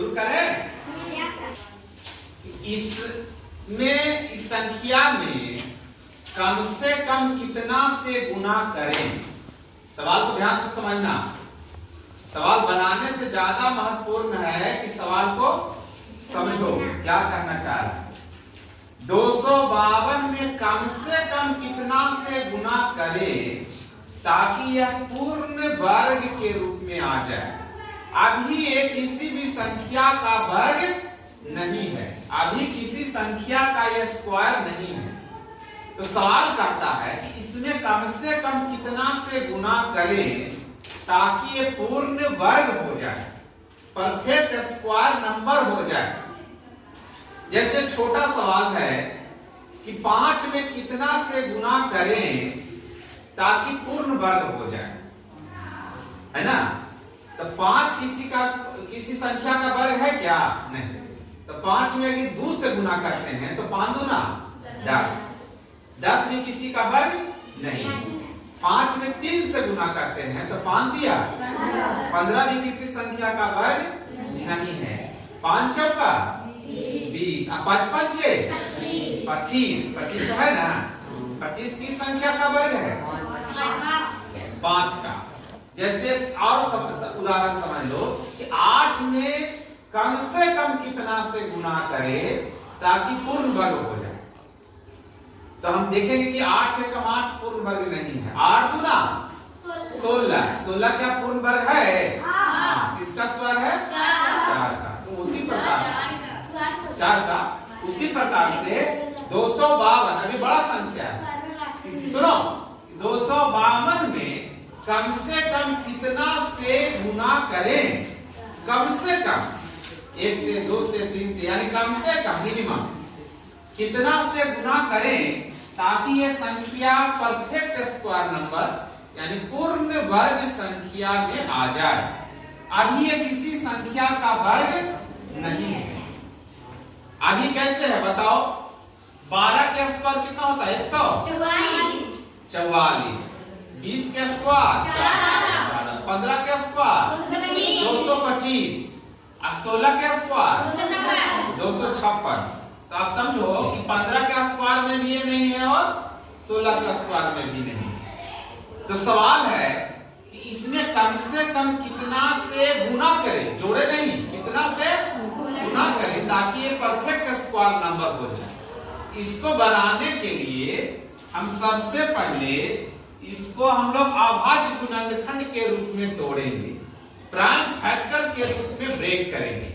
शुरू करें। इसमें इस संख्या में कम से कम कितना से गुना करें। सवाल को ध्यान से समझना। सवाल बनाने से ज्यादा महत्वपूर्ण है कि सवाल को समझो क्या कहना चाह रहा है। 252 में कम से कम कितना से गुना करें ताकि यह पूर्ण वर्ग के रूप में आ जाए। अभी ये किसी भी संख्या का वर्ग नहीं है, अभी किसी संख्या का यह स्क्वायर नहीं है। तो सवाल करता है कि इसमें कम से कम कितना से गुना करें ताकि ये पूर्ण वर्ग हो जाए, परफेक्ट स्क्वायर नंबर हो जाए। जैसे छोटा सवाल है कि 5 में कितना से गुना करें ताकि पूर्ण वर्ग हो जाए, है ना। तो 5 किसी संख्या का वर्ग है क्या? नहीं। तो 5 में यदि 2 से गुना करते हैं तो 5 दूना 10। 10 भी किसी का वर्ग नहीं। 5 में 3 से गुना करते हैं तो 5 दिया 15 भी किसी संख्या का वर्ग नहीं है। 5 चौका 20, 5 पंचे 25। 25 है ना। 25 की संख्या का वर्ग है 5 का। जैसे और उदाहरण समझ लो कि 8 में कम से कम कितना से गुना करें ताकि पूर्ण वर्ग हो जाए। तो हम देखेंगे कि 8 से कम 8 पूर्ण वर्ग नहीं है। 8 दूना 16। 16 क्या पूर्ण वर्ग है? किसका स्क्वायर है? 4 का। तो उसी प्रकार 4 का उसी प्रकार से 252 अभी बड़ा संख्या है। सुनो, 252 में कम से कम कितना से गुना करें। कम से कम 1 से 2 से 3 से, यानी कम से कम मिनिमम कितना से गुना करें ताकि ये संख्या परफेक्ट स्क्वायर नंबर यानी पूर्ण वर्ग संख्या में आ जाए। अभी ये किसी संख्या का वर्ग नहीं है। अभी कैसे है बताओ? 12 का स्क्वायर कितना होता है? 144। 20 का स्क्वायर 15 का स्क्वायर 225 और 16 का स्क्वायर 256। तो आप समझो कि 15 का स्क्वायर में भी ये नहीं है और 16 का स्क्वायर में भी नहीं है। तो सवाल है कि इसमें कम से कम कितना से गुना करें, जोड़े नहीं, कितना से गुना करें ताकि ये परफेक्ट स्क्वायर नंबर हो जाए। इसको बनाने के लिए हम सबसे पहले इसको हम लोग अभाज्य गुणनखंड के रूप में तोड़ेंगे, प्राइम फैक्टर के रूप में ब्रेक करेंगे।